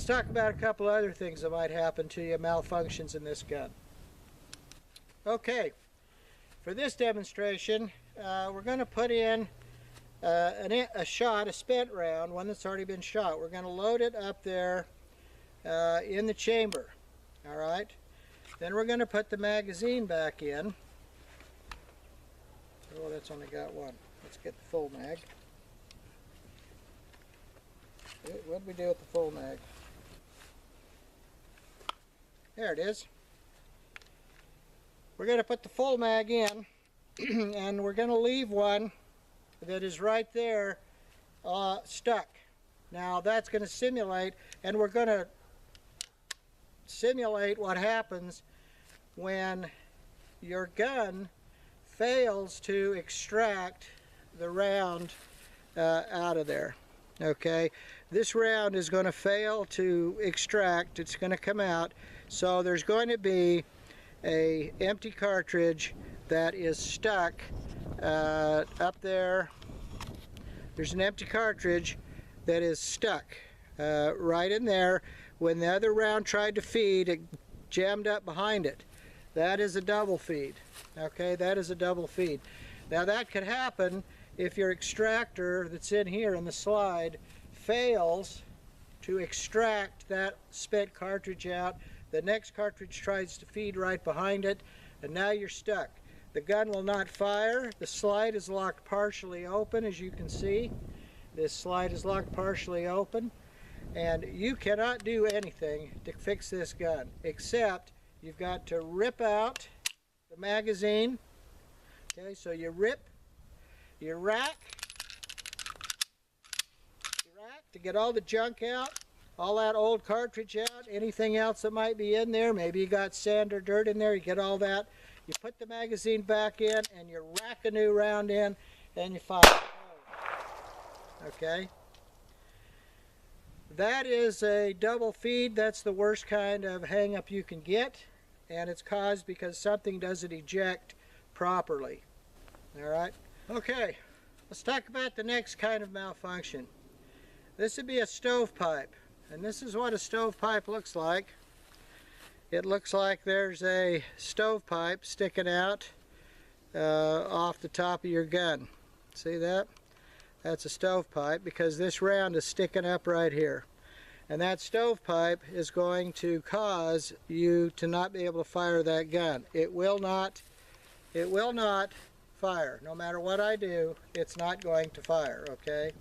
let's talk about a couple other things that might happen to you, malfunctions in this gun. Okay, for this demonstration, we're going to put in a shot, a spent round, one that's already been shot. We're going to load it up there in the chamber. All right. Then we're going to put the magazine back in. Oh, that's only got one. Let's get the full mag. What did we do with the full mag? There it is. We're going to put the full mag in, and we're going to leave one that is right there stuck. Now that's going to simulate, and we're going to simulate what happens when your gun fails to extract the round out of there. Okay, this round is going to fail to extract. It's going to come out, so there's going to be a empty cartridge that is stuck up there. There's an empty cartridge that is stuck right in there. When the other round tried to feed, it jammed up behind it. That is a double feed. Okay, that is a double feed. Now that could happen if your extractor that's in here in the slide fails to extract that spent cartridge out. The next cartridge tries to feed right behind it, and now you're stuck. The gun will not fire. The slide is locked partially open, as you can see. This slide is locked partially open, and you cannot do anything to fix this gun except you've got to rip out the magazine. Okay, so you rip, you rack to get all the junk out, all that old cartridge out, anything else that might be in there. Maybe you got sand or dirt in there, you get all that. You put the magazine back in, and you rack a new round in, and you fire. Okay? That is a double feed. That's the worst kind of hang-up you can get, and it's caused because something doesn't eject properly. All right? Okay, let's talk about the next kind of malfunction. This would be a stovepipe, and this is what a stovepipe looks like. It looks like there's a stovepipe sticking out off the top of your gun. See that? That's a stovepipe because this round is sticking up right here. And that stovepipe is going to cause you to not be able to fire that gun. It will not fire. No matter what I do, it's not going to fire, okay?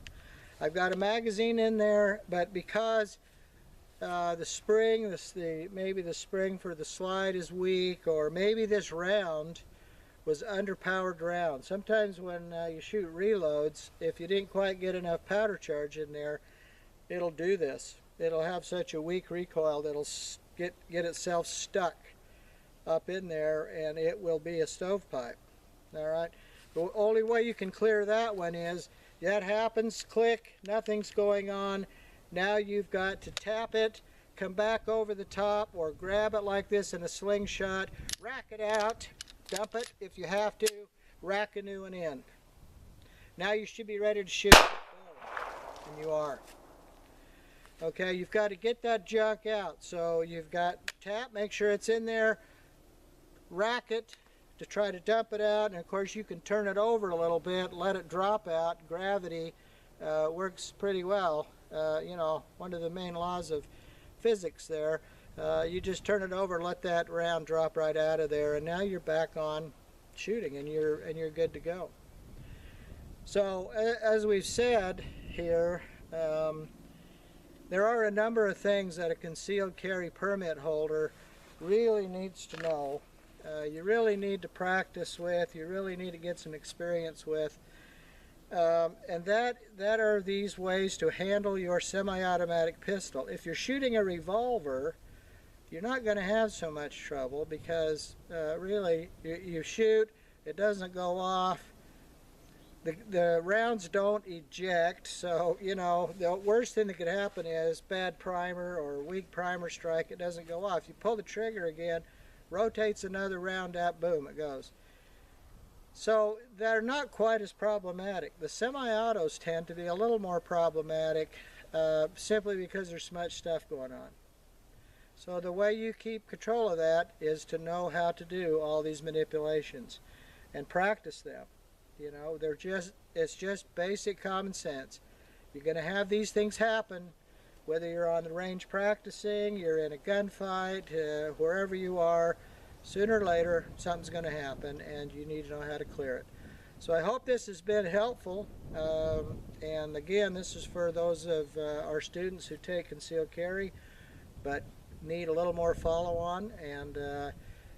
I've got a magazine in there, but because the spring, maybe the spring for the slide is weak, or maybe this round was underpowered round. Sometimes when you shoot reloads, if you didn't quite get enough powder charge in there, it'll do this. It'll have such a weak recoil that it'll get itself stuck up in there, and it will be a stovepipe. All right. The only way you can clear that one is that happens, click, nothing's going on. Now you've got to tap it, come back over the top, or grab it like this in a slingshot, rack it out, dump it if you have to, rack a new one in. Now you should be ready to shoot. And you are. Okay, you've got to get that junk out. So you've got tap, make sure it's in there, rack it to try to dump it out, and of course you can turn it over a little bit, let it drop out. Gravity works pretty well. You know, one of the main laws of physics there. You just turn it over, let that round drop right out of there, and now you're back on shooting, and you're good to go. So as we've said here, there are a number of things that a concealed carry permit holder really needs to know. You really need to practice with, you really need to get some experience with. And that are these ways to handle your semi-automatic pistol. If you're shooting a revolver, you're not going to have so much trouble because really you shoot, it doesn't go off, the rounds don't eject, so you know the worst thing that could happen is bad primer or weak primer strike, it doesn't go off. You pull the trigger again, rotates another round out, boom, it goes. So they're not quite as problematic. The semi-autos tend to be a little more problematic simply because there's so much stuff going on. So the way you keep control of that is to know how to do all these manipulations and practice them. You know, it's just basic common sense. You're going to have these things happen, whether you're on the range practicing, you're in a gunfight, wherever you are. Sooner or later, something's going to happen, and you need to know how to clear it. So I hope this has been helpful. And again, this is for those of our students who take concealed carry, but need a little more follow-on, and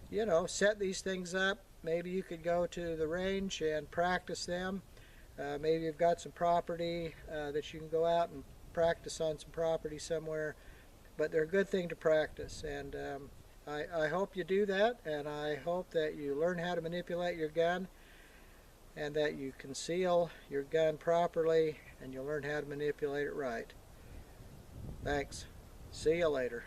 you know, set these things up. Maybe you could go to the range and practice them. Maybe you've got some property that you can go out and practice on some property somewhere, but they're a good thing to practice, and I hope you do that, and I hope that you learn how to manipulate your gun and that you conceal your gun properly and you'll learn how to manipulate it right. Thanks. See you later.